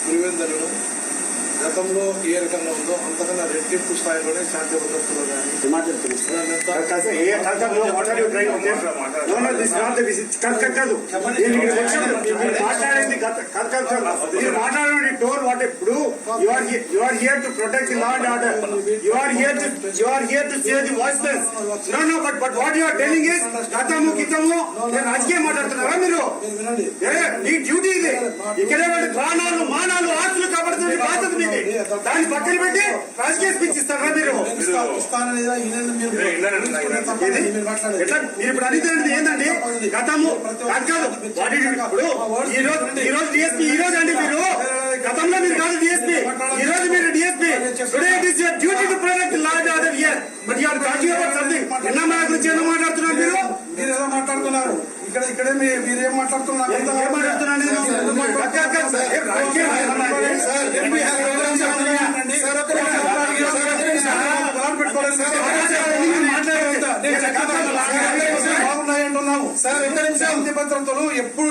పులివెందులను గతంలో ఏ రకంగా ఉందో అంతకన్నా రెట్టింపు స్థాయిలోనే శాంతి భద్రతలో మాట్లాడండి టోల్ వాట్ ఇప్పుడు you are here to protect the law and order you are here to say the voiceless no but what you are telling is గతము కితము రాజకీయం మాట్లాడుతున్నారా మీరు మీ డ్యూటీ ఇది ఇక్కడ ప్రాణాలు మానాలు ఆస్తులు కాపాడుతున్న బాధ్యత మీది దాన్ని పక్కన పెట్టి రాజకీయ స్పీచ్ ఇస్తారా మీరు మీరు ఇప్పుడు అడిగితే ఏంటండి గతము కాదు ఇప్పుడు ఈ రోజు డిఎస్పీ ఈ రోజు అండి మీరు గతంలో మీరు కాదు డిఎస్పీ ఈ రోజు మీరు DSP today it is your duty to protect law and order here but you are talking about something నిన్న మా గురించి ఏదో మాట్లాడుతున్నారు మీరు ఏదో మాట్లాడుతున్నారు ఇక్కడే మీరేం మాట్లాడుతున్నారు ఏం మాట్లాడుతున్నారండి బాగున్నాయంటున్నావు శాంతి భద్రతలు ఎప్పుడు